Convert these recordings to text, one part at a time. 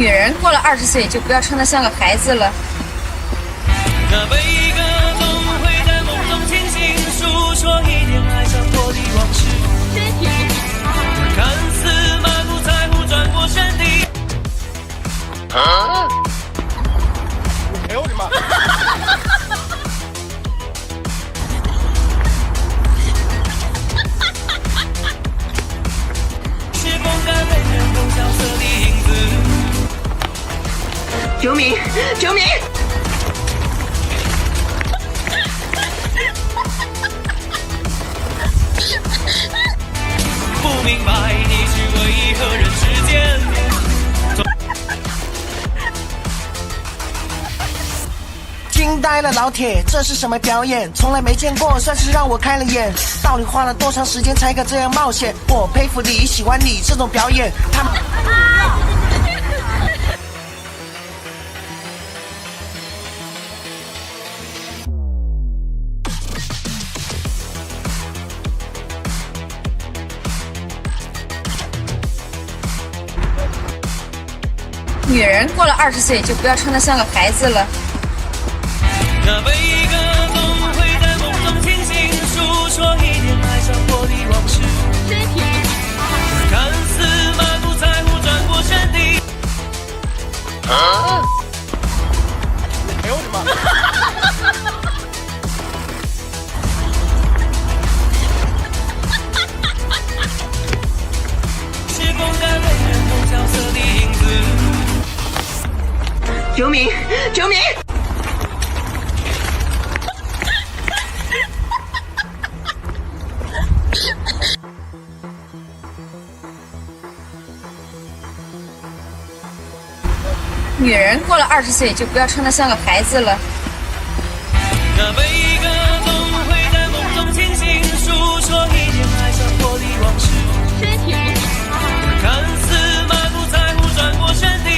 女人过了20岁就不要穿得像个孩子了。那每一个总会在梦中清醒，诉说一点爱上过的往事。看似满不在乎，转过身的。哎呦我的妈！是风干泪眼中萧瑟的影子。救命！救命！不明白你是为何人世间。惊呆了老铁，这是什么表演？从来没见过，算是让我开了眼。到底花了多长时间才敢这样冒险？我佩服你，喜欢你这种表演。他们。女人过了20岁就不要穿得像个孩子了。那每一个总会在梦中清醒，诉说一点爱上过的往事。看似满不在乎，转过身的。哎呦我的妈！是风干泪眼中萧瑟的影子。救命！救命！女人过了20岁就不要穿得像个孩子了。那每一个总会在梦中清醒，诉说一点爱上过的往事。看似满不在乎，转过身的。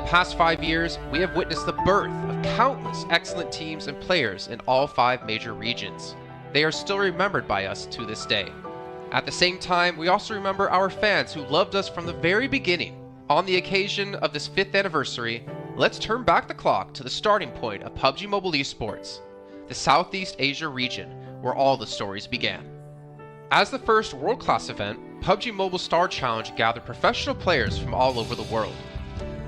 past 5 years, we have witnessed the birth of countless excellent teams and players in all 5 major regions. They are still remembered by us to this day. At the same time, we also remember our fans who loved us from the very beginning. On the occasion of this 5th anniversary, let's turn back the clock to the starting point of PUBG Mobile Esports, the Southeast Asia region, where all the stories began. As the first world-class event, PUBG Mobile Star Challenge gathered professional players from all over the world.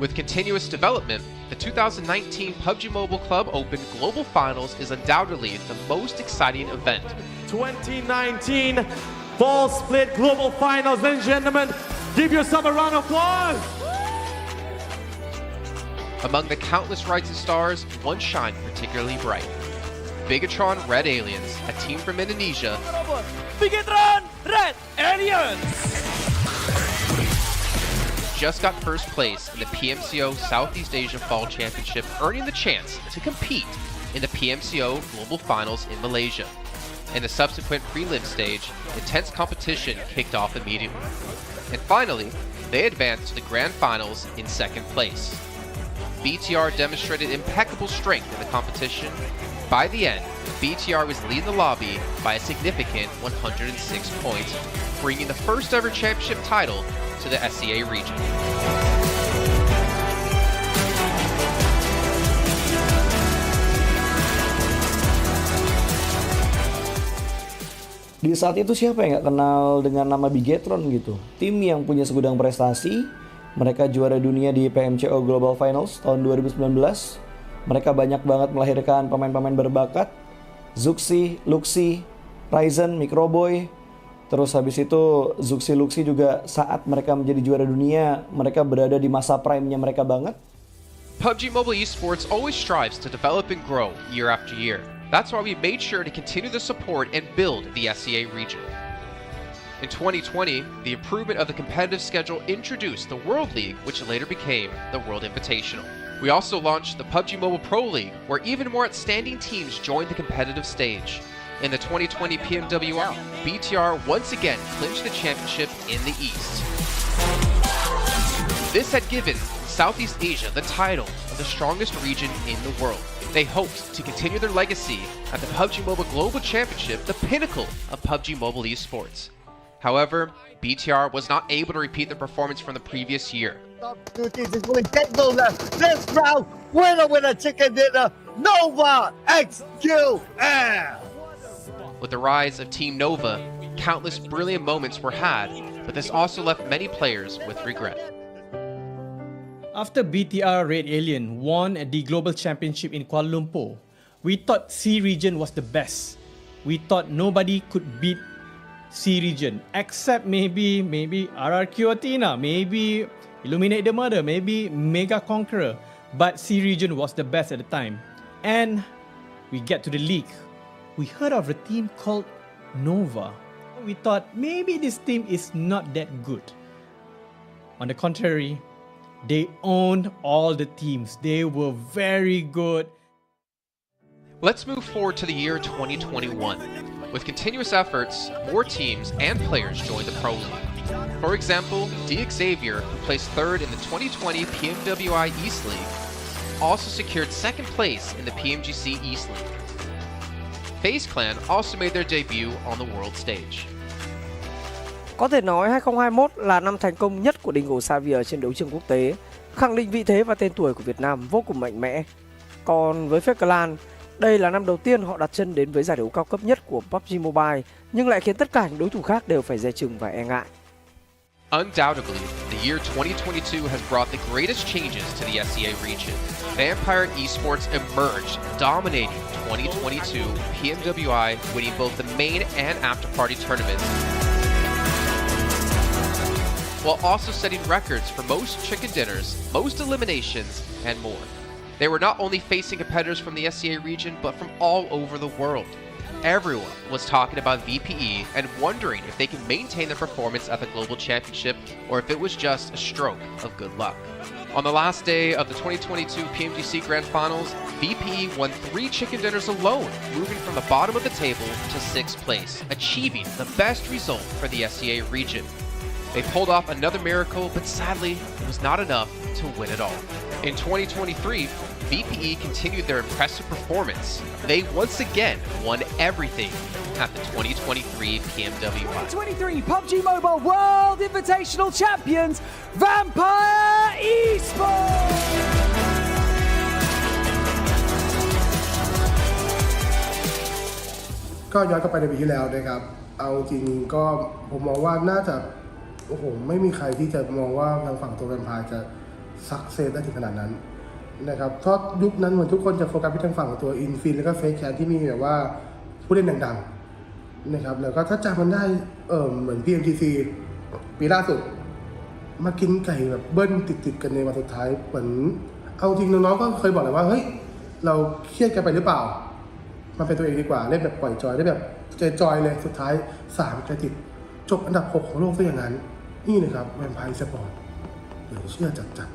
With continuous development, the 2019 PUBG Mobile Club Open Global Finals is undoubtedly the most exciting event. 2019 Fall Split Global Finals, ladies and gentlemen, give yourself a round of applause! Among the countless rising stars, one shined particularly bright. Bigatron Red Aliens, a team from Indonesia, Bigatron Red Aliens just got first place in the PMCO Southeast Asia Fall Championship, earning the chance to compete in the PMCO Global Finals in Malaysia. In the subsequent prelim stage, intense competition kicked off immediately. And finally, they advanced to the Grand Finals in 2nd place. BTR demonstrated impeccable strength in the competition. By the end, BTR was leading the lobby by a significant 106 points, bringing the first ever championship title to the SEA region. Di saat itu siapa yang gak kenal dengan nama Bigatron gitu? Tim yang punya segudang prestasi, mereka juara dunia di PMCO Global Finals tahun 2019. Mereka banyak banget melahirkan pemain-pemain berbakat, Zuxi, Luxi, Ryzen, Microboy. Terus habis itu Zuxi, Luxi juga saat mereka menjadi juara dunia, mereka berada di masa prime-nya mereka banget. PUBG Mobile Esports always strives to develop and grow year after year. That's why we made sure to continue the support and build the SEA region. In 2020, the improvement of the competitive schedule introduced the World League, which later became the World Invitational. We also launched the PUBG Mobile Pro League, where even more outstanding teams joined the competitive stage. In the 2020 PMWL, BTR once again clinched the championship in the East. This had given Southeast Asia the title of the strongest region in the world. They hoped to continue their legacy at the PUBG Mobile Global Championship, the pinnacle of PUBG Mobile Esports. However, BTR was not able to repeat the performance from the previous year. This round, winner, chicken dinner, Nova XQL. With the rise of Team Nova, countless brilliant moments were had, but this also left many players with regret. After BTR Red Alien won the Global Championship in Kuala Lumpur, we thought C region was the best. We thought nobody could beat C region except maybe RRQ Athena, maybe Illuminate the Murder, maybe Mega Conqueror. But C region was the best at the time. And we get to the league. We heard of a team called Nova. We thought maybe this team is not that good. On the contrary, they owned all the teams. They were very good. Let's move forward to the year 2021. With continuous efforts, more teams and players joined the Pro League. For example, Xavier, who placed 3rd in the 2020 PMWI East League, also secured 2nd place in the PMGC East League. FaZe Clan also made their debut on the world stage. Có thể nói 2021 là năm thành công nhất của Dingo Xavier trên đấu trường quốc tế, khẳng định vị thế và tên tuổi của Việt Nam vô cùng mạnh mẽ. Còn với FaZe Clan, đây là năm đầu tiên họ đặt chân đến với giải đấu cao cấp nhất của PUBG Mobile, nhưng lại khiến tất cả những đối thủ khác đều phải dè chừng và e ngại. Undoubtedly, the year 2022 has brought the greatest changes to the SEA region. Vampire Esports emerged, dominating 2022 PMWI, winning both the main and after-party tournaments, while also setting records for most chicken dinners, most eliminations, and more. They were not only facing competitors from the SEA region, but from all over the world. Everyone was talking about VPE and wondering if they can maintain their performance at the Global Championship or if it was just a stroke of good luck. On the last day of the 2022 PMGC Grand Finals, VPE won 3 chicken dinners alone, moving from the bottom of the table to 6th place, achieving the best result for the SEA region. They pulled off another miracle, but sadly, it was not enough to win it all. In 2023, BPE continued their impressive performance. They once again won everything at the 2023 PMWI. 2023 PUBG Mobile World Invitational Champions, Vampire Esports! ก็ย้อนกลับไปในปีที่แล้วนะครับเอาจริงก็ผมมองว่าน่าจะโอ้โหไม่มีใครที่จะมองว่าทางฝั่งตัวแวมไพร์จะซักเซสได้ถึงขนาดนั้นนะครับเพราะยุคนั้นเหมือนทุกคนจะโฟกัสไปทางฝั่งตัวอินฟินแล้วก็เฟคแคนที่มีแบบว่าผู้เล่นดังๆนะครับแล้วก็ถ้าจำมันได้เหมือน PMGC ปีล่าสุดมากินไก่แบบเบิ้ลติดกันในวันสุดท้ายเหมือนเอาจริงน้องๆก็เคยบอกเลยว่าเฮ้ยเราเครียดกันไปหรือเปล่ามันเป็นตัวเองดีกว่าเล่นแบบปล่อยจอยได้แบบจอยเลยสุดท้าย3กระติดจบอันดับ6ของโลกซะอย่างนั้นนี่นะครับแวมไพร์สปอร์ตเหลือเชื่อจัด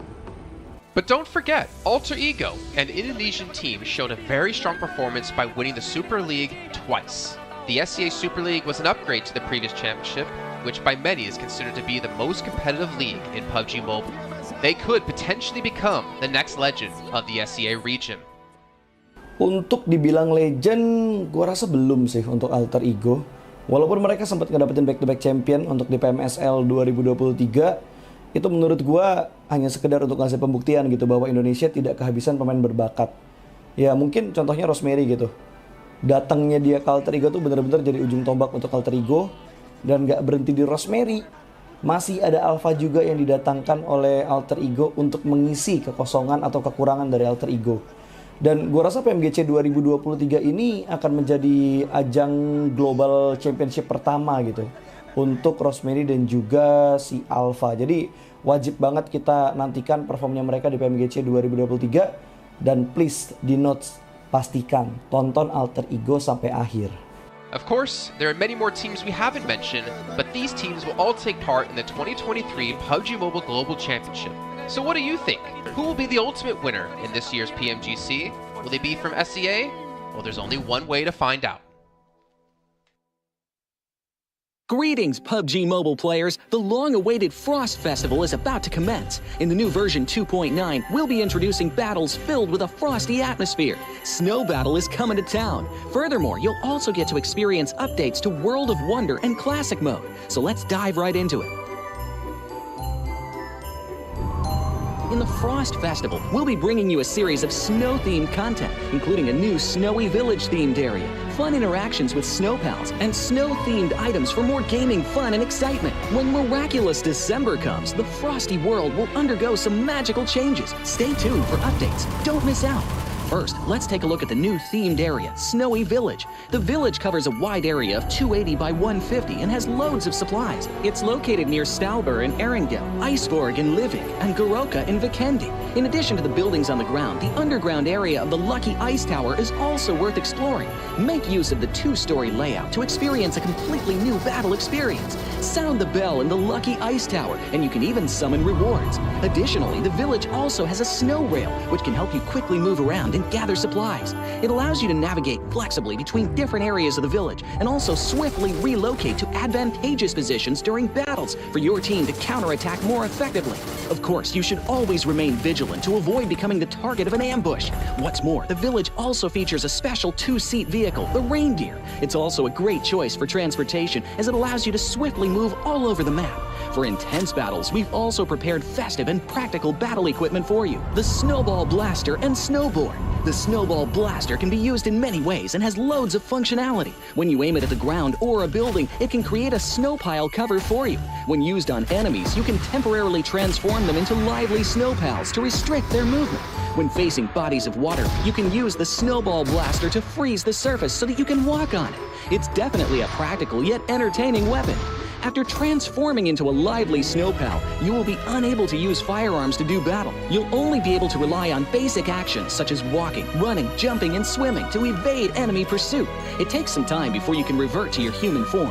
But don't forget, Alter Ego, an Indonesian team, showed a very strong performance by winning the Super League twice. The SCA Super League was an upgrade to the previous championship, which by many is considered to be the most competitive league in PUBG Mobile. They could potentially become the next legend of the SCA region. Untuk dibilang legend, gue rasa belum sih untuk Alter Ego. Walaupun mereka sempat ngedapetin back-to-back champion untuk di PMSL 2023, itu menurut gue hanya sekedar untuk ngasih pembuktian gitu bahwa Indonesia tidak kehabisan pemain berbakat. Ya mungkin contohnya Rosemary gitu. Datangnya dia ke Alter Ego tuh benar-benar jadi ujung tombak untuk Alter Ego. Dan gak berhenti di Rosemary. Masih ada Alpha juga yang didatangkan oleh Alter Ego untuk mengisi kekosongan atau kekurangan dari Alter Ego. Dan gue rasa PMGC 2023 ini akan menjadi ajang global championship pertama gitu untuk Rosemary dan juga si Alpha. Jadi wajib banget kita nantikan performnya mereka di PMGC 2023. Dan please di notes pastikan tonton Alter Ego sampai akhir. Of course, there are many more teams we haven't mentioned, but these teams will all take part in the 2023 PUBG Mobile Global Championship. So what do you think? Who will be the ultimate winner in this year's PMGC? Will they be from SCA? Well, there's only one way to find out. Greetings, PUBG Mobile players! The long-awaited Frost Festival is about to commence. In the new version 2.9, we'll be introducing battles filled with a frosty atmosphere. Snow Battle is coming to town. Furthermore, you'll also get to experience updates to World of Wonder and Classic Mode. So let's dive right into it. In the Frost Festival, we'll be bringing you a series of snow-themed content, including a new Snowy Village-themed area, fun interactions with snow pals, and snow-themed items for more gaming fun and excitement. When miraculous December comes, the frosty world will undergo some magical changes. Stay tuned for updates. Don't miss out. First, let's take a look at the new themed area, Snowy Village. The village covers a wide area of 280 by 150 and has loads of supplies. It's located near Stalber in Erringel, Iceborg in Livik, and Goroka in Vikendi. In addition to the buildings on the ground, the underground area of the Lucky Ice Tower is also worth exploring. Make use of the two-story layout to experience a completely new battle experience. Sound the bell in the Lucky Ice Tower, and you can even summon rewards. Additionally, the village also has a snow rail, which can help you quickly move around and gather supplies. It allows you to navigate flexibly between different areas of the village and also swiftly relocate to advantageous positions during battles for your team to counterattack more effectively. Of course, you should always remain vigilant to avoid becoming the target of an ambush. What's more, the village also features a special two-seat vehicle, the Reindeer. It's also a great choice for transportation as it allows you to swiftly move all over the map. For intense battles, we've also prepared festive and practical battle equipment for you. The Snowball Blaster and Snowboard. The Snowball Blaster can be used in many ways and has loads of functionality. When you aim it at the ground or a building, it can create a snow pile cover for you. When used on enemies, you can temporarily transform them into lively snow pals to restrict their movement. When facing bodies of water, you can use the Snowball Blaster to freeze the surface so that you can walk on it. It's definitely a practical yet entertaining weapon. After transforming into a lively snow pal, you will be unable to use firearms to do battle. You'll only be able to rely on basic actions such as walking, running, jumping, and swimming to evade enemy pursuit. It takes some time before you can revert to your human form.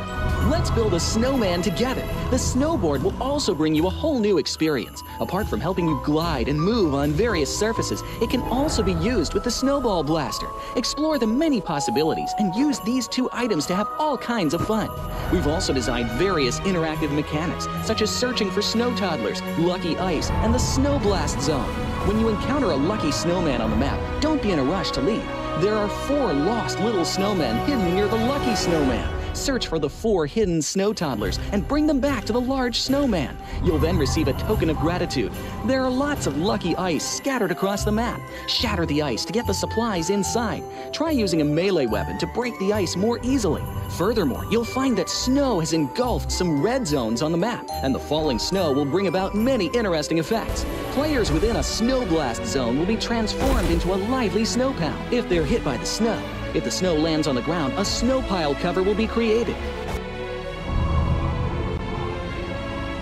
Let's build a snowman together. The snowboard will also bring you a whole new experience. Apart from helping you glide and move on various surfaces, it can also be used with the Snowball Blaster. Explore the many possibilities and use these two items to have all kinds of fun. We've also designed various interactive mechanics, such as searching for snow toddlers, lucky ice, and the Snow Blast Zone. When you encounter a lucky snowman on the map, don't be in a rush to leave. There are 4 lost little snowmen hidden near the lucky snowman. Search for the 4 hidden snow toddlers and bring them back to the large snowman. You'll then receive a token of gratitude. There are lots of lucky ice scattered across the map. Shatter the ice to get the supplies inside. Try using a melee weapon to break the ice more easily. Furthermore, you'll find that snow has engulfed some red zones on the map, and the falling snow will bring about many interesting effects. Players within a snow blast zone will be transformed into a lively snow pal if they're hit by the snow. If the snow lands on the ground, a snow pile cover will be created.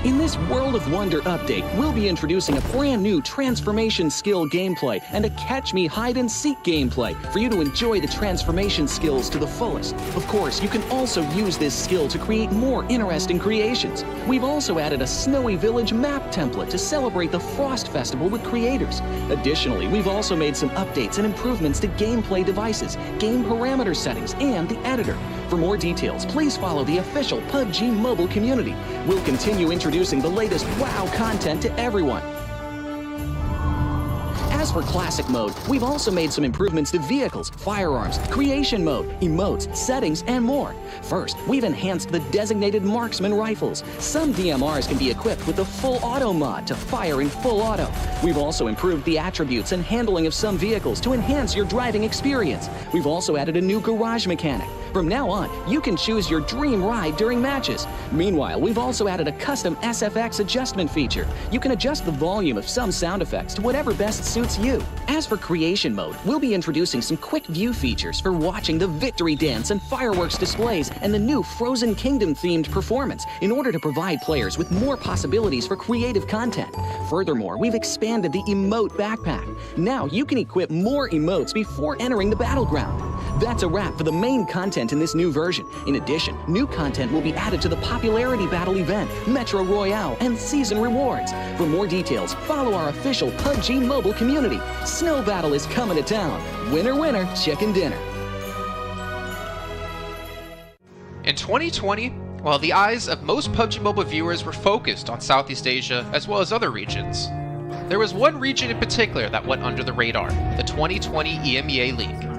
In this World of Wonder update, we'll be introducing a brand new transformation skill gameplay and a catch me hide and seek gameplay for you to enjoy the transformation skills to the fullest. Of course, you can also use this skill to create more interesting creations. We've also added a Snowy Village map template to celebrate the Frost Festival with creators. Additionally, we've also made some updates and improvements to gameplay devices, game parameter settings, and the editor. For more details, please follow the official PUBG mobile community. We'll continue introducing the latest WoW content to everyone. As for Classic Mode, we've also made some improvements to vehicles, firearms, creation mode, emotes, settings, and more. First, we've enhanced the designated marksman rifles. Some DMRs can be equipped with the full auto mod to fire in full auto. We've also improved the attributes and handling of some vehicles to enhance your driving experience. We've also added a new garage mechanic. From now on, you can choose your dream ride during matches. Meanwhile, we've also added a custom SFX adjustment feature. You can adjust the volume of some sound effects to whatever best suits you. As for creation mode, we'll be introducing some quick view features for watching the victory dance and fireworks displays and the new Frozen Kingdom themed performance in order to provide players with more possibilities for creative content. Furthermore, we've expanded the emote backpack. Now you can equip more emotes before entering the battleground. That's a wrap for the main content in this new version. In addition, new content will be added to the popularity battle event, Metro Royale, and season rewards. For more details, follow our official PUBG mobile community. Snow Battle is coming to town. Winner, winner, chicken dinner. In 2020, while the eyes of most PUBG Mobile viewers were focused on Southeast Asia as well as other regions, there was one region in particular that went under the radar, the 2020 EMEA League.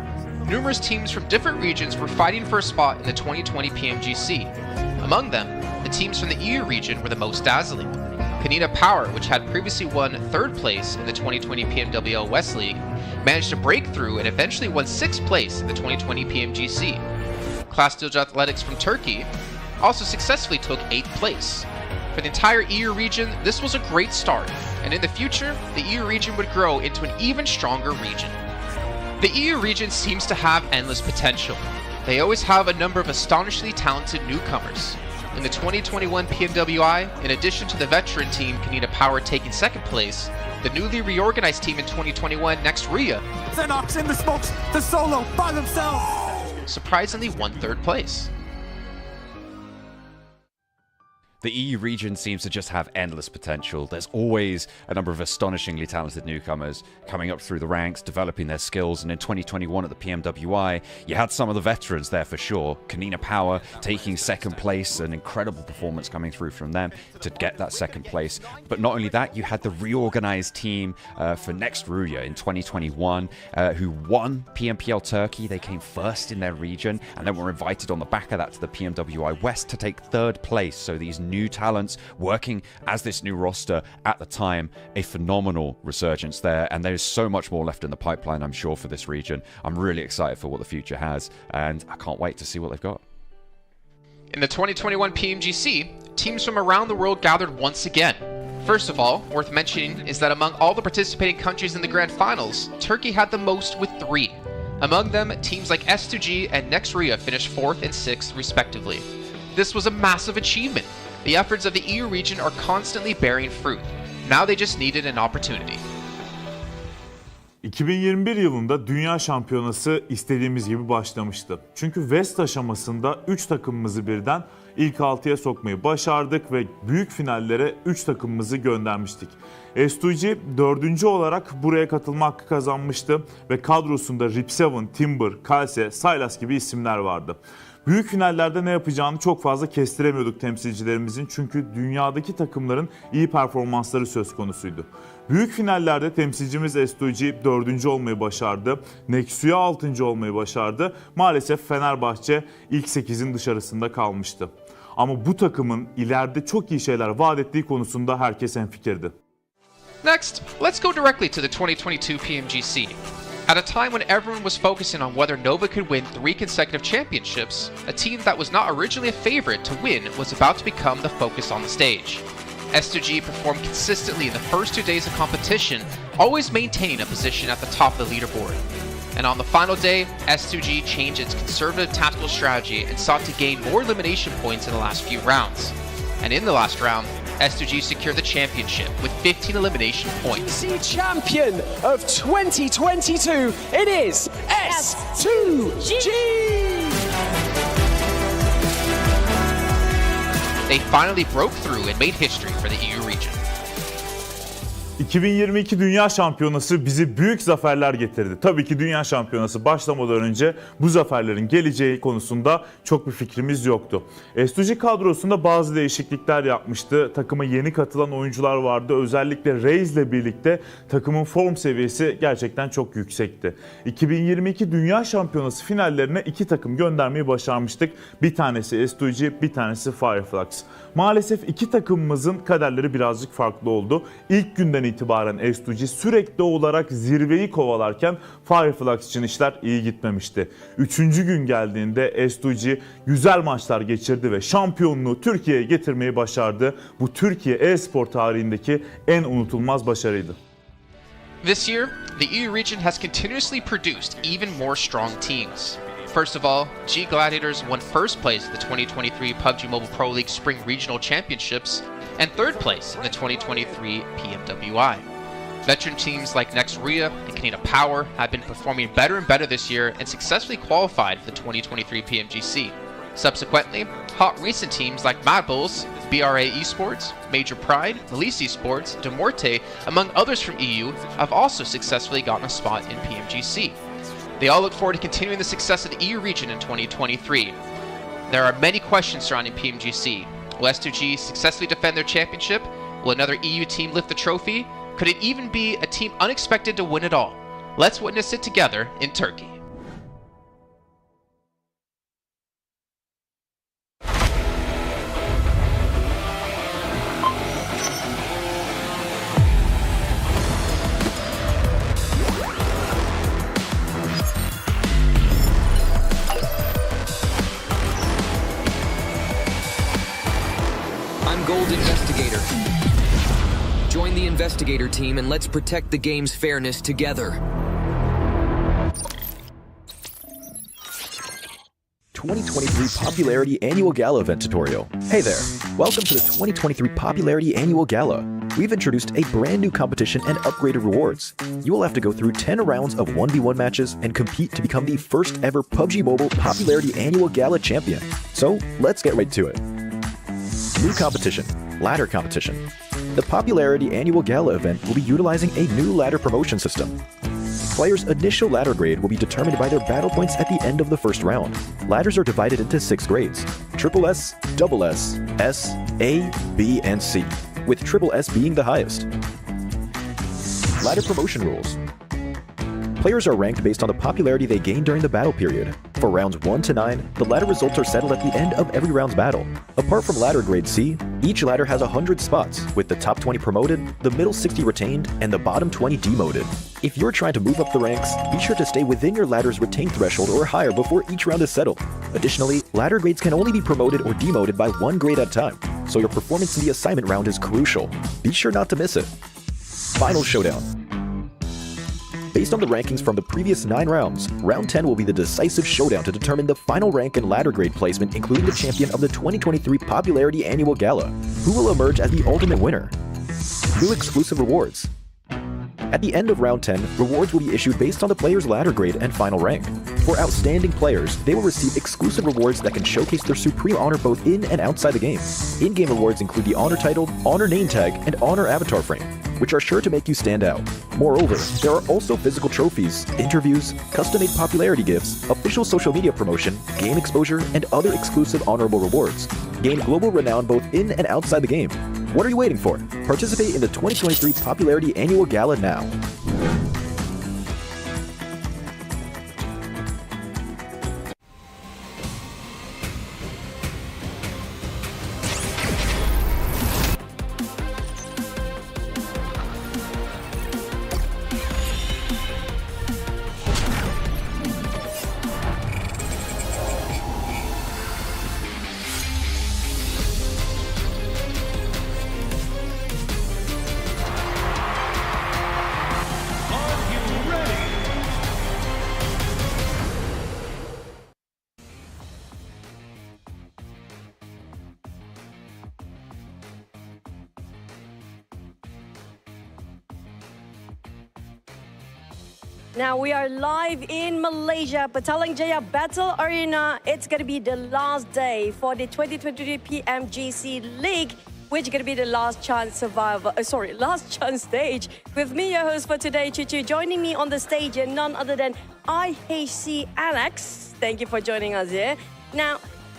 Numerous teams from different regions were fighting for a spot in the 2020 PMGC. Among them, the teams from the EU region were the most dazzling. Canina Power, which had previously won 3rd place in the 2020 PMWL West League, managed to break through and eventually won 6th place in the 2020 PMGC. Class Dilge Athletics from Turkey also successfully took 8th place. For the entire EU region, this was a great start, and in the future, the EU region would grow into an even stronger region. The EU region seems to have endless potential. They always have a number of astonishingly talented newcomers. In the 2021 PMWI, in addition to the veteran team Canina Power taking 2nd place, the newly reorganized team in 2021, Next Ria, Xenox in the smokes, the solo by themselves. surprisingly won 3rd place. The EU region seems to just have endless potential. There's always a number of astonishingly talented newcomers coming up through the ranks, developing their skills, and in 2021 at the PMWI, you had some of the veterans there for sure. Canina Power taking 2nd place, an incredible performance coming through from them to get that 2nd place. But not only that, you had the reorganized team for Next Ruya in 2021 who won PMPL Turkey. They came 1st in their region and then were invited on the back of that to the PMWI West to take 3rd place. So these new talents working as this new roster at the time, a phenomenal resurgence there, and there's so much more left in the pipeline, I'm sure, for this region. I'm really excited for what the future has, and I can't wait to see what they've got. In the 2021 PMGC, teams from around the world gathered once again. First of all, worth mentioning is that among all the participating countries in the grand finals, Turkey had the most with 3. Among them, teams like S2G and Next Ria finished 4th and 6th respectively. This was a massive achievement. The efforts of the EU region are constantly bearing fruit. Now they just needed an opportunity. 2021 yılında Dünya Şampiyonası istediğimiz gibi başlamıştı. Çünkü West aşamasında 3 takımımızı birden ilk 6'ya sokmayı başardık ve büyük finallere 3 takımımızı göndermiştik. S2G 4. olarak buraya katılma hakkı kazanmıştı ve kadrosunda Rip7, Timber, Kalse, Sylas gibi isimler vardı. Büyük finallerde ne yapacağını çok fazla kestiremiyorduk temsilcilerimizin çünkü dünyadaki takımların iyi performansları söz konusuydu. Büyük finallerde temsilcimiz S2G 4. olmayı başardı. Nexu'ya 6. olmayı başardı. Maalesef Fenerbahçe ilk 8'in dışarısında kalmıştı. Ama bu takımın ileride çok iyi şeyler vaat ettiği konusunda herkes hemfikirdi. Next, let's go directly to the 2022 PMGC. At a time when everyone was focusing on whether Nova could win 3 consecutive championships, a team that was not originally a favorite to win was about to become the focus on the stage. S2G performed consistently in the first 2 days of competition, always maintaining a position at the top of the leaderboard. And on the final day, S2G changed its conservative tactical strategy and sought to gain more elimination points in the last few rounds. And in the last round, S2G secured the championship with 15 elimination points. The champion of 2022, it is S2G! They finally broke through and made history for the EU region. 2022 Dünya Şampiyonası bizi büyük zaferler getirdi. Tabii ki Dünya Şampiyonası başlamadan önce bu zaferlerin geleceği konusunda çok bir fikrimiz yoktu. S2G kadrosunda bazı değişiklikler yapmıştı. Takıma yeni katılan oyuncular vardı. Özellikle Reis ile birlikte takımın form seviyesi gerçekten çok yüksekti. 2022 Dünya Şampiyonası finallerine 2 takım göndermeyi başarmıştık. Bir tanesi S2G, bir tanesi Fireflux. Maalesef 2 takımımızın kaderleri birazcık farklı oldu. İlk günden itibaren S2G sürekli olarak zirveyi kovalarken Fireflux için işler iyi gitmemişti. 3. gün geldiğinde S2G güzel maçlar geçirdi ve şampiyonluğu Türkiye'ye getirmeyi başardı. Bu Türkiye e-spor tarihindeki en unutulmaz başarıydı. This year, the EU region has continuously produced even more strong teams. First of all, G Gladiators won first place at the 2023 PUBG Mobile Pro League Spring Regional Championships and third place in the 2023 PMWI. Veteran teams like Next Ria and Canada Power have been performing better and better this year and successfully qualified for the 2023 PMGC. Subsequently, hot recent teams like Mad Bulls, BRA Esports, Major Pride, Elise Esports, Demorte, among others from EU, have also successfully gotten a spot in PMGC. They all look forward to continuing the success of the EU region in 2023. There are many questions surrounding PMGC. Will S2G successfully defend their championship? Will another EU team lift the trophy? Could it even be a team unexpected to win it all? Let's witness it together in Turkey. Gold Investigator. Join the Investigator team and let's protect the game's fairness together. 2023 Popularity Annual Gala event tutorial. Hey there, welcome to the 2023 Popularity Annual Gala. We've introduced a brand new competition and upgraded rewards. You will have to go through 10 rounds of 1v1 matches and compete to become the first ever PUBG Mobile Popularity Annual Gala champion. So let's get right to it. New competition, ladder competition. The Popularity Annual Gala event will be utilizing a new ladder promotion system. Players' initial ladder grade will be determined by their battle points at the end of the first round. Ladders are divided into 6 grades: Triple S, Double S, S, A, B, and C, with Triple S being the highest. Ladder promotion rules. Players are ranked based on the popularity they gain during the battle period. For rounds 1 to 9, the ladder results are settled at the end of every round's battle. Apart from ladder grade C, each ladder has 100 spots, with the top 20 promoted, the middle 60 retained, and the bottom 20 demoted. If you're trying to move up the ranks, be sure to stay within your ladder's retained threshold or higher before each round is settled. Additionally, ladder grades can only be promoted or demoted by 1 grade at a time, so your performance in the assignment round is crucial. Be sure not to miss it. Final showdown. Based on the rankings from the previous 9 rounds, round 10 will be the decisive showdown to determine the final rank and ladder grade placement, including the champion of the 2023 Popularity Annual Gala, who will emerge as the ultimate winner. New exclusive rewards. At the end of round 10, rewards will be issued based on the player's ladder grade and final rank. For outstanding players, they will receive exclusive rewards that can showcase their supreme honor both in and outside the game. In-game rewards include the honor title, honor name tag, and honor avatar frame. which are sure to make you stand out. Moreover, there are also physical trophies, interviews, custom-made popularity gifts, official social media promotion, game exposure, and other exclusive honorable rewards. Gain global renown both in and outside the game. What are you waiting for? Participate in the 2023 Popularity Annual Gala now. Now we are live in Malaysia, Petaling Jaya Battle Arena. It's going to be the last day for the 2023 PMGC League, which is going to be the last chance last chance stage. With me, your host for today, Chichu, joining me on the stage and none other than IHC Alex. Thank you for joining us here. Now,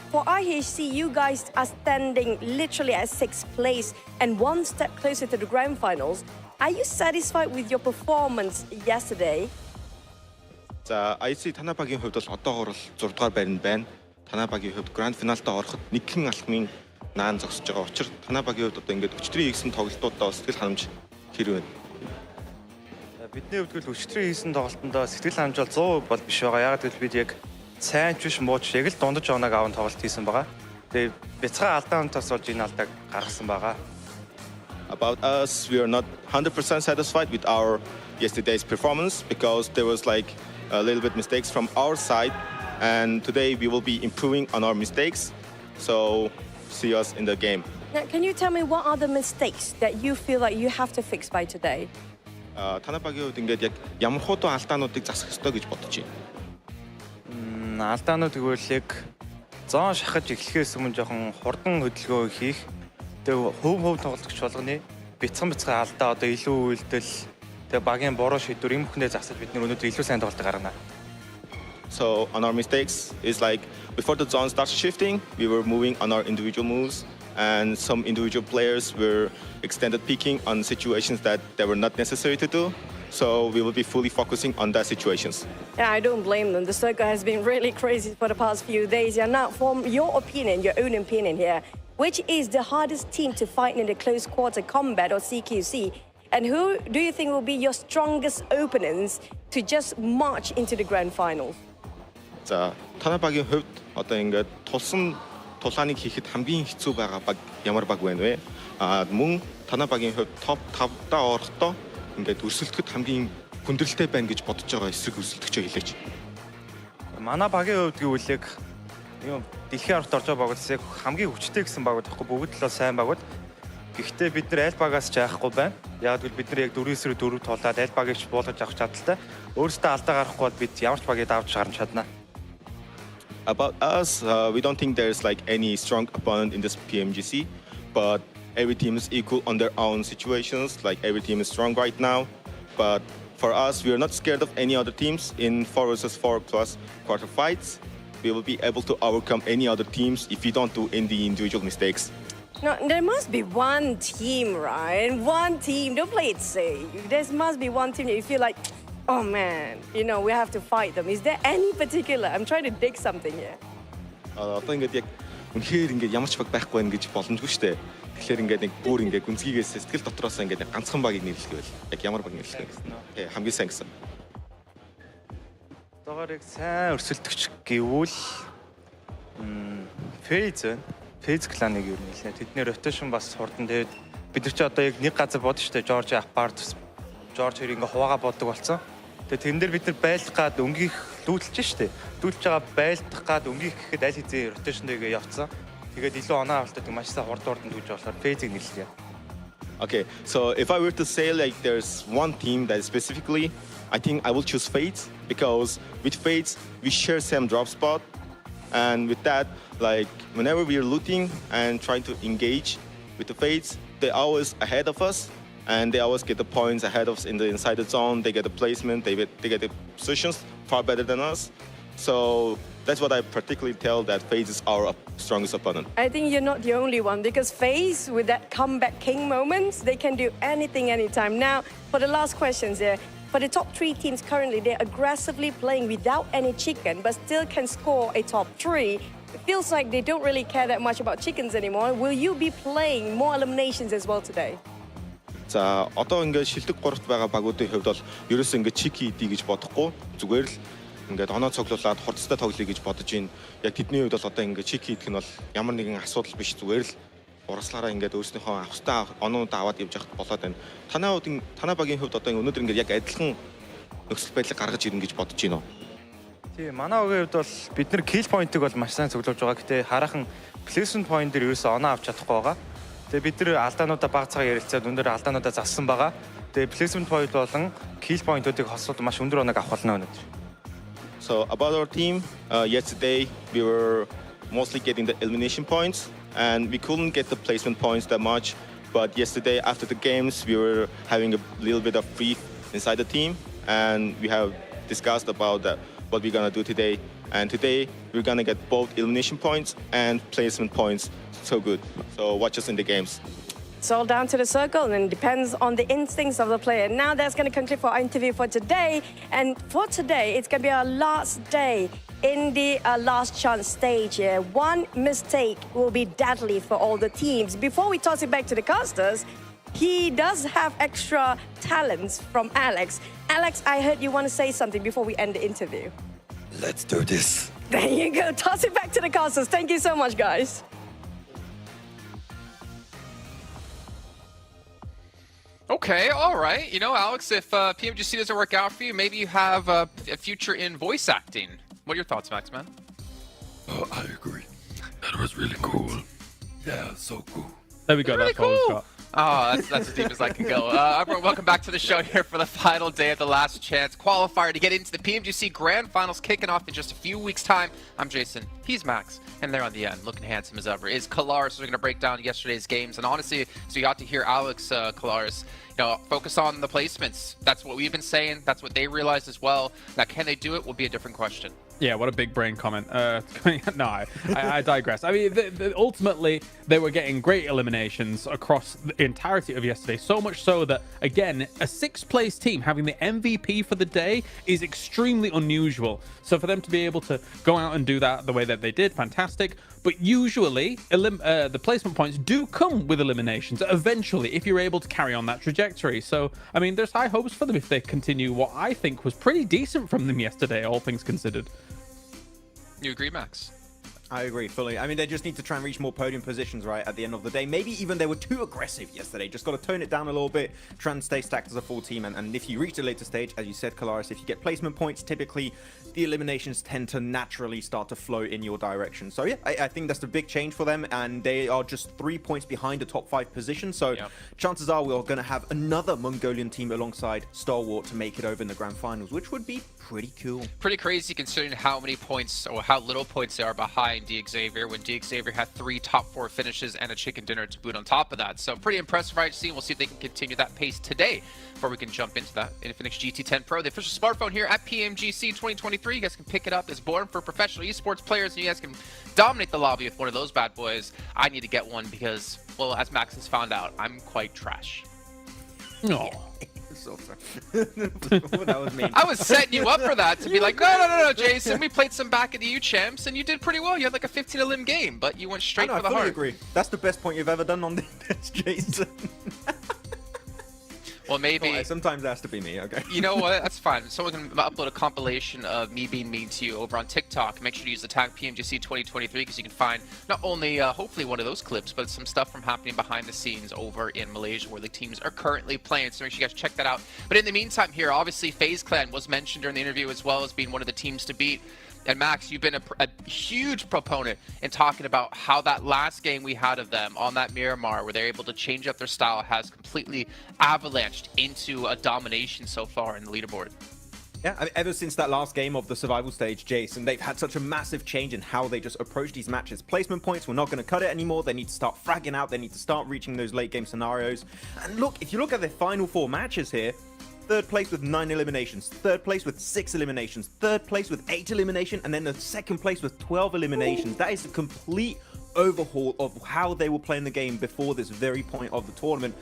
for IHC, you guys are standing literally at 6th place and one step closer to the grand finals. Are you satisfied with your performance yesterday? За IC Танабагийн хувьд бол одоогоор бол 6 дугаар байранд байна. Танабагийн хувьд гранд финалдаа ороход нэг хэн алхмын наан зогсож байгаа учраас Танабагийн хувьд одоо ингээд өчтөрийн хийсэн тоглолтуудаа сэтгэл ханамж хэр байна. Бидний хувьд л өчтөрийн хийсэн тоглолтондоо сэтгэл ханамж бол 100% бол биш байгаа. Яг гэвэл бид яг сайн ч биш муу ч яг л дундаж оног аван тоглолт хийсэн байгаа. Тэгээ бяцхан алдаан тас болж энэ алдааг гаргасан байгаа. About us, we are not 100% satisfied with our yesterday's performance because there was like a little bit mistakes from our side, and today we will be improving on our mistakes. So see us in the game. Now, can you tell me what are the mistakes that you feel like you have to fix by today? Танабагийн хувьд ингээд яг ямар хуудуу алдаануудыг засах ёстой гэж бодож байна. Алдаанууд гэвэл яг зоон шахаж эхлэхээс өмнө жоохон хурдан хөдөлгөөн хийх. Тэгээ хөв тоглогч болгоны бяцхан алдаа одоо илүү үйлдэл тэгээ багийн буруу шийдвэр юм хүндээ засаж бид нар өнөөдөр илүү сайн тоглолт гаргана. So on our mistakes is like before the zone starts shifting, we were moving on our individual moves, and some individual players were extended peeking on situations that they were not necessary to do. So we will be fully focusing on that situations. Yeah, I don't blame them. The circle has been really crazy for the past few days. Yeah, now from your opinion, your own opinion here, which is the hardest team to fight in the close quarter combat or CQC? And who do you think will be your strongest opponents to just march into the grand finals? За, Танабагийн хувьд одоо ингээд тулсан тулааныг хийхэд хамгийн хэцүү байгаа баг ямар баг вэ? Мөн Танабагийн хувьд топ 5-даа орохдоо ингээд өрсөлдөхөд хамгийн хүндрэлтэй байна гэж бодож байгаа эсрэг өрсөлдөгчөө хэлээч. Манай багийн хувьд гэвэл яг юм дэлхийн аргад орж байгаа багуудаас яг хамгийн хүчтэй гэсэн багууд байхгүй бүгд л сайн багууд. Гэхдээ бид нар аль багаас ч яахгүй байна. Яг л бид нар яг 4-4 тоглоод аль багийг ч буулгаж авах чадaltaй. Өөрөөсөө алдаа гарахгүй бол бид ямар ч багийг давж гарч чадна. About us, we don't think there's like any strong opponent in this PMGC, but every team is equal on their own situations. Like every team is strong right now, but for us, we are not scared of any other teams in 4 versus 4 plus quarter fights. We will be able to overcome any other teams if we don't do any individual mistakes. No, there must be one team, right? One team. Don't play it safe. There must be one team that you feel like, oh man, you know, we have to fight them. Is there any particular? I'm trying to dig something here. Одоо ингээд яг үнэхээр ингээд ямар ч баг байхгүй байх гэж боломжгүй шүү дээ. Тэгэхээр ингээд нэг бүр ингээд гүнзгийгээс сэтгэл дотроос ингээд ганцхан багийг нэрлэх байл. Яг ямар баг нэрлэх вэ? Хамгийн сайн гэсэн. Одоогоор яг сайн өрсөлдөгч гэвэл Фейз кланыг юу нэлээ. Тэдний ротейшн бас хурдан. Тэгээд бид нар ч одоо яг нэг газар бодсон шүү дээ. Жорж Апарт, Жорж хэрэг ингээ хуваагаа боддог болсон. Тэгээд тэрэн дээр бид нар байлдах гад өнгийх дүүлж шүү дээ. Дүүлж байгаа байлдах гад өнгийх гэхэд аль хэзээ ротейшн дэгээ явцсан. Тэгээд илүү оноо авалтдаг маш сайн хурдан дүүлж болохоор Фейзийг нэрлэе. Okay, so if I were to say like there's one team that specifically, I think I will choose Fates because with Fates we share same drop spot, and with that, like whenever we are looting and trying to engage with the Fates, they're always ahead of us. and they always get the points ahead of us in the inside the zone. They get the placement, they get the positions far better than us. So that's what I particularly tell that FaZe is our strongest opponent. I think you're not the only one, because FaZe, with that comeback king moments, they can do anything, anytime. Now, for the last questions here, for the top 3 teams currently, they're aggressively playing without any chicken, but still can score a top 3. It feels like they don't really care that much about chickens anymore. Will you be playing more eliminations as well today? За одоо ингээд шилдэг 3-т байгаа багуудын хувьд бол ерөөсөө ингээд чики идэ гэж бодохгүй, зүгээр л ингээд оноо цоглуулад хурцтай тоглоё гэж бодож байна. Яг тэдний хувьд бол одоо ингээд чики идэх нь бол ямар нэгэн асуудал биш, зүгээр л урагслаараа ингээд өөрснийхөө авахтаа оноонуудаа аваад явж явах болоод байна. Танай багийн хувьд одоо өнөөдөр ингээд яг адилхан нөхцөл байдлыг гаргаж ирнэ гэж бодож байна уу? Тийм, манай үгийн хувьд бол бид нар kill point-ыг бол маш сайн цуглуулж байгаа. Гэтэ хараахан placement point дээр ерөөсөө оноо авч чадахгүй байгаа. Тэгээ бид нар алдаануудаа баг цагаар ярилцаад өндөр алдаануудаа зассан байгаа. Тэгээ placement point болон kill point-уудыг хосоод маш өндөр оног авах болно өнөөдөр. So about our team, yesterday we were mostly getting the elimination points, and we couldn't get the placement points that much. But yesterday, after the games, we were having a little bit of free inside the team, and we have discussed about that, what we're gonna do today. And today, we're gonna get both elimination points and placement points. So good. So watch us in the games. It's all down to the circle, and it depends on the instincts of the player. Now that's going to conclude for our interview for today. And for today, it's going to be our last day in the last chance stage here. One mistake will be deadly for all the teams. Before we toss it back to the casters, he does have extra talents from Alex. Alex, I heard you want to say something before we end the interview. Let's do this. There you go. Toss it back to the casters. Thank you so much, guys. Okay, all right. You know, Alex, if PMGC doesn't work out for you, maybe you have a future in voice acting. What are your thoughts, Max, man? Oh, I agree. That was really cool. Yeah, so cool. There we go. Really That's all we've cool. got. Oh, that's as deep as I can go. Everyone, welcome back to the show here for the final day of the last chance qualifier to get into the PMGC Grand Finals, kicking off in just a few weeks' time. I'm Jason. He's Max. And there on the end, looking handsome as ever, is Kalaris. So we're going to break down yesterday's games. And honestly, so you got to hear Alex Kalaris, focus on the placements. That's what we've been saying. That's what they realized as well. Now, can they do it will be a different question. Yeah, what a big brain comment. No, I digress. I mean, ultimately, they were getting great eliminations across the entirety of yesterday. So much so that, again, a 6th place team having the MVP for the day is extremely unusual. So for them to be able to go out and do that the way that they did, fantastic. But usually, the placement points do come with eliminations eventually if you're able to carry on that trajectory. So, I mean, there's high hopes for them if they continue what I think was pretty decent from them yesterday, all things considered. You agree, Max? I agree fully. I mean, they just need to try and reach more podium positions, right, at the end of the day. Maybe even they were too aggressive yesterday. Just got to tone it down a little bit, try and stay stacked as a full team. And if you reach the later stage, as you said, Kalaris, if you get placement points, typically the eliminations tend to naturally start to flow in your direction. So yeah, I think that's the big change for them. And they are just 3 points behind the top 5 position. So chances are we're going to have another Mongolian team alongside Stalwart to make it over in the grand finals, which would be pretty cool. Pretty crazy considering how many points or how little points they are behind DXavier when DXavier had 3 top 4 finishes and a chicken dinner to boot on top of that. So pretty impressive right scene. We'll see if they can continue that pace today before we can jump into that Infinix GT10 Pro, the official smartphone here at PMGC 2023. You guys can pick it up. It's born for professional esports players, and you guys can dominate the lobby with one of those bad boys. I need to get one because, well, as Max has found out, I'm quite trash. No. So that was mean. I was setting you up for that to be like, no, Jason. We played some back at the EU champs, and you did pretty well. You had like a 15 elim game, but you went straight for the heart. I fully agree. That's the best point you've ever done on this, Jason. Well, maybe sometimes it has to be me. Okay. You know what? That's fine. Someone can upload a compilation of me being mean to you over on TikTok. Make sure to use the tag PMGC 2023 because you can find not only hopefully one of those clips, but some stuff from happening behind the scenes over in Malaysia where the teams are currently playing. So make sure you guys check that out. But in the meantime, here, obviously, FaZe Clan was mentioned during the interview as well as being one of the teams to beat. And Max, you've been a huge proponent in talking about how that last game we had of them on that Miramar, where they're able to change up their style, has completely avalanched into a domination so far in the leaderboard. Yeah, I mean, ever since that last game of the survival stage, Jason, they've had such a massive change in how they just approach these matches. Placement points, we're not going to cut it anymore. They need to start fragging out. They need to start reaching those late game scenarios. And look, if you look at their final 4 matches here, 3rd place with 9 eliminations, 3rd place with 6 eliminations, 3rd place with 8 elimination, and then the 2nd place with 12 eliminations. That is a complete overhaul of how they were playing the game before this very point of the tournament.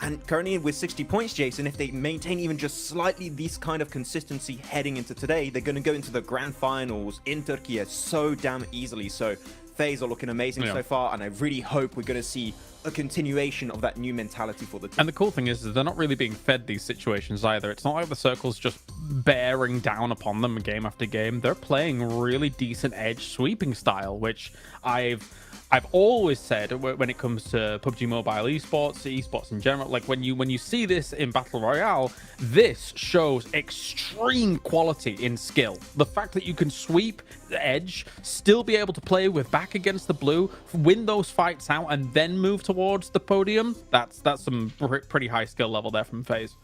And currently with 60 points, Jason, if they maintain even just slightly this kind of consistency heading into today, they're going to go into the grand finals in Turkey so damn easily. So FaZe are looking amazing so far, and I really hope we're going to see a continuation of that new mentality for the team. And the cool thing is they're not really being fed these situations either. It's not like the circle's just bearing down upon them game after game. They're playing really decent edge sweeping style, which I've always said when it comes to PUBG Mobile esports in general, like when you see this in Battle Royale, this shows extreme quality in skill. The fact that you can sweep the edge, still be able to play with back against the blue, win those fights out, and then move towards the podium, that's some pretty high skill level there from FaZe.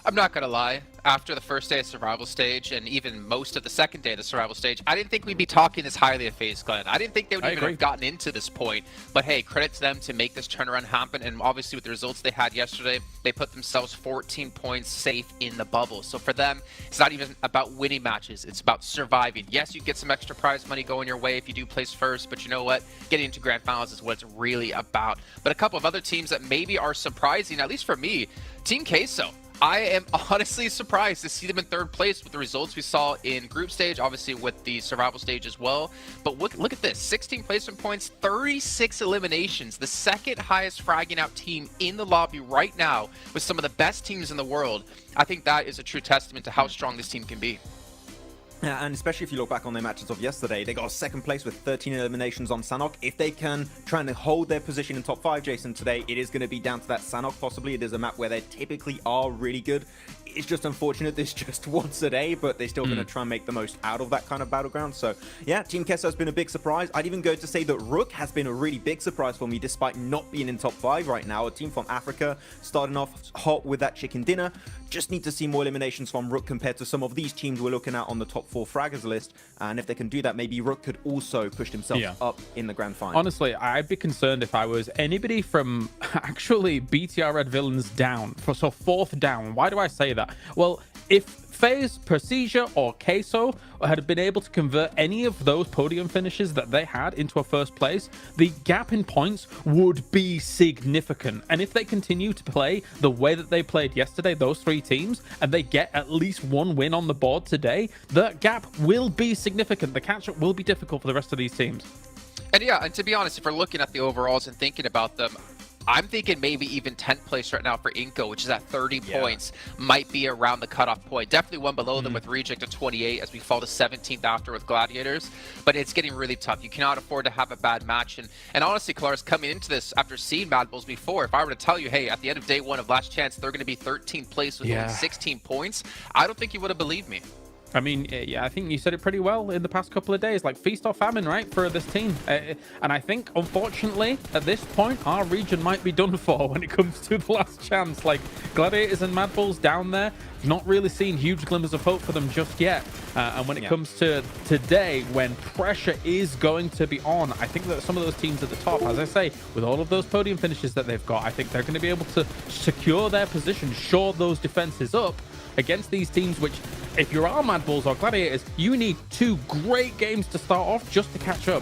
I'm not gonna lie, after the first day of survival stage and even most of the second day of the survival stage, I didn't think we'd be talking this highly of FaZe Clan. I didn't think they would even have gotten into this point. But hey, credit to them to make this turnaround happen. And obviously with the results they had yesterday, they put themselves 14 points safe in the bubble. So for them, it's not even about winning matches, it's about surviving. Yes, you get some extra prize money going your way if you do place first, but you know what? Getting into grand finals is what it's really about. But a couple of other teams that maybe are surprising, at least for me, Team Queso. I am honestly surprised to see them in 3rd place with the results we saw in group stage, obviously with the survival stage as well. But look at this, 16 placement points, 36 eliminations, the 2nd highest fragging out team in the lobby right now with some of the best teams in the world. I think that is a true testament to how strong this team can be. And especially if you look back on their matches of yesterday, they got 2nd place with 13 eliminations on Sanhok. If they can try and hold their position in top 5, Jason, today, it is going to be down to that Sanhok possibly. It is a map where they typically are really good. It's just unfortunate this just once a day, but they're still going to try and make the most out of that kind of battleground. So yeah, Team Queso has been a big surprise. I'd even go to say that Rook has been a really big surprise for me despite not being in top 5 right now. A team from Africa starting off hot with that chicken dinner. Just need to see more eliminations from Rook compared to some of these teams we're looking at on the top 4 fraggers list. And if they can do that, maybe Rook could also push themselves up in the grand final. Honestly, I'd be concerned if I was anybody from actually BTR Red Villains down. So 4th down. Why do I say that? Well, if FaZe, Procedure, or Queso had been able to convert any of those podium finishes that they had into a 1st place, the gap in points would be significant. And if they continue to play the way that they played yesterday, those 3 teams, and they get at least 1 win on the board today, the gap will be significant. The catch-up will be difficult for the rest of these teams. And yeah, and to be honest, if we're looking at the overalls and thinking about them, I'm thinking maybe even 10th place right now for Inco, which is at 30 points, might be around the cutoff point. Definitely one below them with Reject at 28 as we fall to 17th after with Gladiators. But it's getting really tough. You cannot afford to have a bad match. And honestly, Kalaris, coming into this after seeing Mad Bulls before, if I were to tell you, hey, at the end of day 1 of Last Chance, they're going to be 13th place with only 16 points, I don't think you would have believed me. I mean, yeah, I think you said it pretty well in the past couple of days. Like, feast or famine, right, for this team. And I think, unfortunately, at this point, our region might be done for when it comes to the Last Chance. Like, Gladiators and Mad Bulls down there, not really seeing huge glimmers of hope for them just yet. And when it comes to today, when pressure is going to be on, I think that some of those teams at the top, as I say, with all of those podium finishes that they've got, I think they're going to be able to secure their position, shore those defenses up against these teams, which, if you're our Mad Bulls or Gladiators, you need 2 great games to start off just to catch up.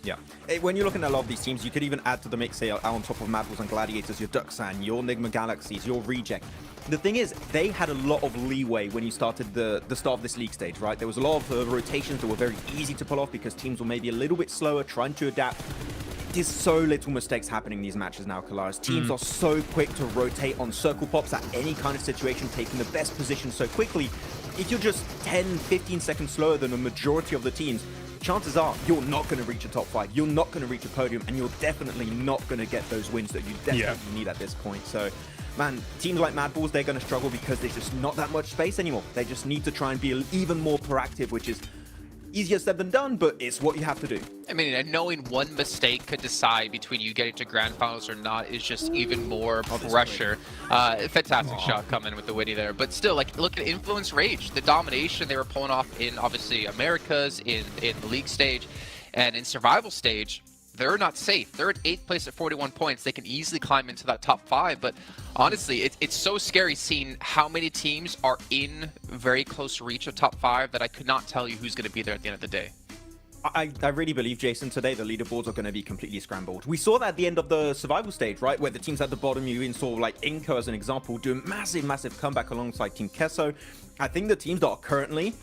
Yeah. When you're looking at a lot of these teams, you could even add to the mix here on top of Mad Bulls and Gladiators, your Duxan, your Nigma Galaxies, your Reject. The thing is, they had a lot of leeway when you started the start of this league stage, right? There was a lot of rotations that were very easy to pull off because teams were maybe a little bit slower, trying to adapt. There's so little mistakes happening in these matches now, Kalaris. Teams are so quick to rotate on circle pops at any kind of situation, taking the best position so quickly. If you're just 10, 15 seconds slower than the majority of the teams, chances are you're not going to reach a top 5, you're not going to reach a podium, and you're definitely not going to get those wins that you definitely need at this point. So, man, teams like Mad Bulls, they're going to struggle because there's just not that much space anymore. They just need to try and be even more proactive, which is Easier said than done, but it's what you have to do. I mean, and knowing one mistake could decide between you getting to grand finals or not is just even more pressure. Fantastic shot coming with the witty there. But still, like, look at Influence Rage. The domination they were pulling off in, obviously, Americas, in the league stage, and in survival stage. They're not safe. They're at 8th place at 41 points. They can easily climb into that top 5. But honestly, it's so scary seeing how many teams are in very close reach of top 5 that I could not tell you who's going to be there at the end of the day. I really believe, Jason, today the leaderboards are going to be completely scrambled. We saw that at the end of the survival stage, right? Where the teams at the bottom, you even saw like Inco as an example, do a massive comeback alongside Team Kesso. I think the teams that are currently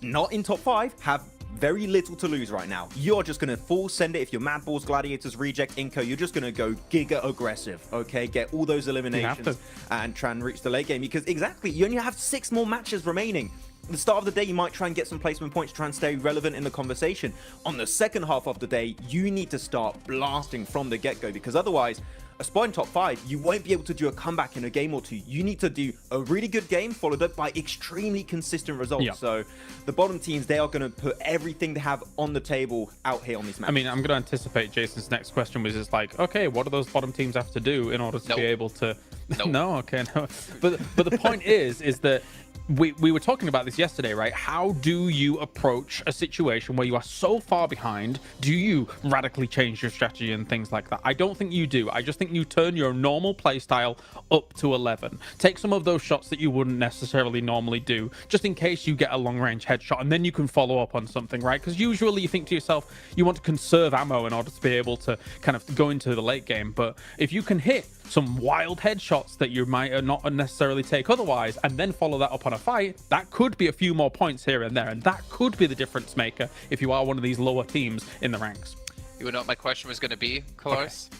not in top 5 have very little to lose right now. You're just going to full send it. If you're Mad Balls, Gladiators, Reject, Inco, you're just going to go giga aggressive, okay? Get all those eliminations and try and reach the late game, because exactly, you only have 6 more matches remaining. At the start of the day, you might try and get some placement points, try and stay relevant in the conversation. On the second half of the day, you need to start blasting from the get-go, because otherwise, a spot in top 5, you won't be able to do a comeback in a game or two. You need to do a really good game followed up by extremely consistent results. Yeah. So the bottom teams, they are going to put everything they have on the table out here on these matches. I mean, I'm going to anticipate Jason's next question, which is like, okay, what do those bottom teams have to do in order to be able to... No, okay, no. But the point is that we were talking about this yesterday, right? How do you approach a situation where you are so far behind? Do you radically change your strategy and things like that? I don't think you do. I just think you turn your normal playstyle up to 11. Take some of those shots that you wouldn't necessarily normally do, just in case you get a long-range headshot, and then you can follow up on something, right? Because usually you think to yourself, you want to conserve ammo in order to be able to kind of go into the late game. But if you can hit some wild headshots that you might not necessarily take otherwise, and then follow that up on a fight, that could be a few more points here and there, and that could be the difference maker if you are one of these lower teams in the ranks. You know what my question was going to be, Kalaris? Okay.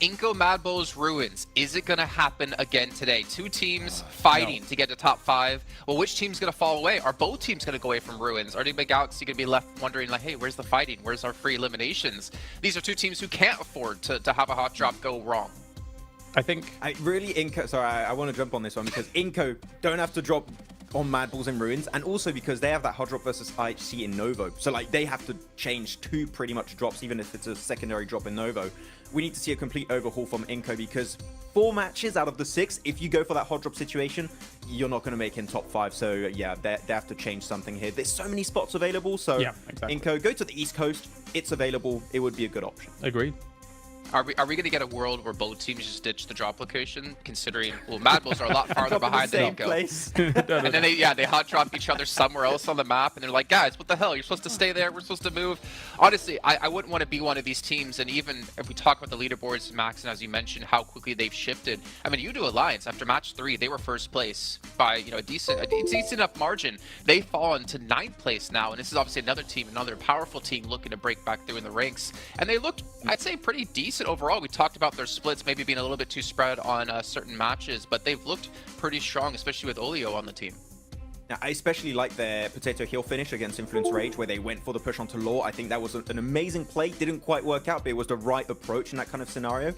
Inco, Mad Bulls, Ruins. Is it going to happen again today? 2 teams fighting to get to top 5. Well, which team's going to fall away? Are both teams going to go away from Ruins? Are the Galaxy going to be left wondering, like, hey, where's the fighting? Where's our free eliminations? These are 2 teams who can't afford to have a hot drop go wrong. I think... Inco... Sorry, I want to jump on this one, because Inco don't have to drop on Mad Balls and Ruins, and also because they have that hot drop versus IHC in Novo. So, like, they have to change 2 pretty much drops, even if it's a secondary drop in Novo. We need to see a complete overhaul from Inco, because 4 matches out of the 6, if you go for that hot drop situation, you're not going to make in top 5. So, yeah, they have to change something here. There's so many spots available, so yeah, exactly. Inco, go to the East Coast. It's available. It would be a good option. Agreed. Are we going to get a world where both teams just ditch the drop location, considering, well, Mad Bulls are a lot farther behind than Inco. And then they hot drop each other somewhere else on the map, and they're like, guys, what the hell? You're supposed to stay there. We're supposed to move. Honestly, I wouldn't want to be one of these teams, and even if we talk about the leaderboards, Max, and as you mentioned, how quickly they've shifted. I mean, you do Alliance. After match 3, they were first place by, you know, a decent enough margin. They've fallen to 9th place now, and this is obviously another team, another powerful team looking to break back through in the ranks. And they looked, I'd say, pretty decent overall. We talked about their splits maybe being a little bit too spread on certain matches, but they've looked pretty strong, especially with Olio on the team. Now, I especially like their Potato Heel finish against Influence Rage, where they went for the push onto Law. I think that was an amazing play. Didn't quite work out, but it was the right approach in that kind of scenario.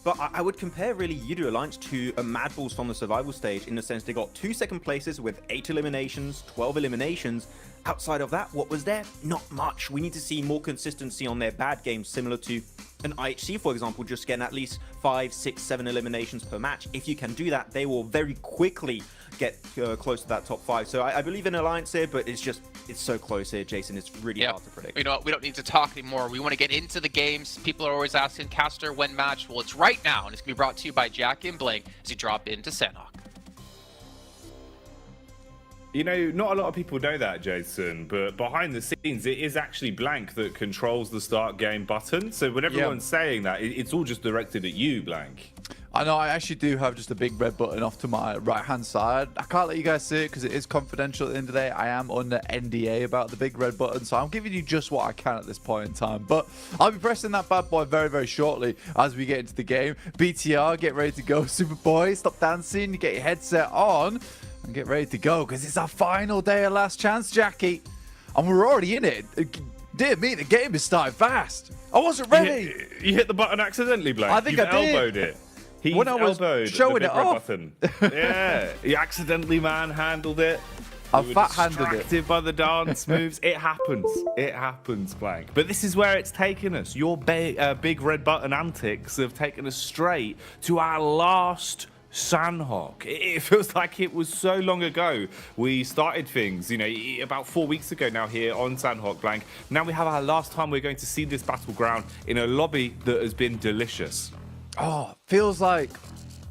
But I would compare really Yudu Alliance to a Mad Balls from the survival stage, in the sense they got 2 second places with 8 eliminations, 12 eliminations. Outside of that, what was there? Not much. We need to see more consistency on their bad games, similar to an IHC, for example, just getting at least 5, 6, 7 eliminations per match. If you can do that, they will very quickly get close to that top 5. So I believe in Alliance here, but it's so close here, Jason. It's really hard to predict. You know what? We don't need to talk anymore. We want to get into the games. People are always asking, Caster, when match? Well, it's right now, and it's going to be brought to you by Jack and Blank as you drop into Sanhok. You know, not a lot of people know that, Jason, but behind the scenes, it is actually Blank that controls the start game button. So when everyone's saying that, it's all just directed at you, Blank. I know, I actually do have just a big red button off to my right-hand side. I can't let you guys see it because it is confidential at the end of the day. I am under NDA about the big red button, so I'm giving you just what I can at this point in time. But I'll be pressing that bad boy very, very shortly as we get into the game. BTR, get ready to go. Superboy, stop dancing, get your headset on, and get ready to go, because it's our final day of Last Chance, Jackie. And we're already in it. Dear me, the game is starting fast. I wasn't ready. You hit the button accidentally, Blank. I think I did. Elbowed it. He when I was elbowed showing the it big red off. button. Yeah, he accidentally manhandled it. I We were fat-handed it. distracted by the dance moves. It happens. It happens, Blank. But this is where it's taken us. Your big red button antics have taken us straight to our last Sandhawk. It feels like it was so long ago we started things, you know, about 4 weeks ago now here on Sandhawk, Blank. Now we have our last time we're going to see this battleground in a lobby that has been delicious. Oh, feels like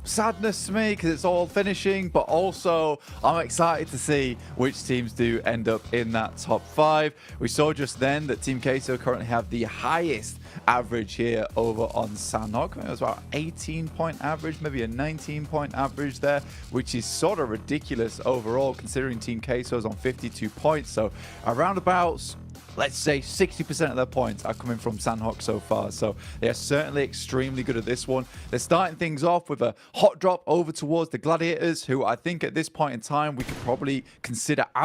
sadness to me because it's all finishing, but also I'm excited to see which teams do end up in that top 5. We saw just then that Team Queso currently have the highest average here over on Sandhawk. I think it was about 18-point average, maybe a 19-point average there, which is sort of ridiculous overall considering Team Queso is on 52 points. So around about, let's say 60% of their points are coming from Sandhawk so far. So they are certainly extremely good at this one. They're starting things off with a hot drop over towards the Gladiators, who I think at this point in time we could probably consider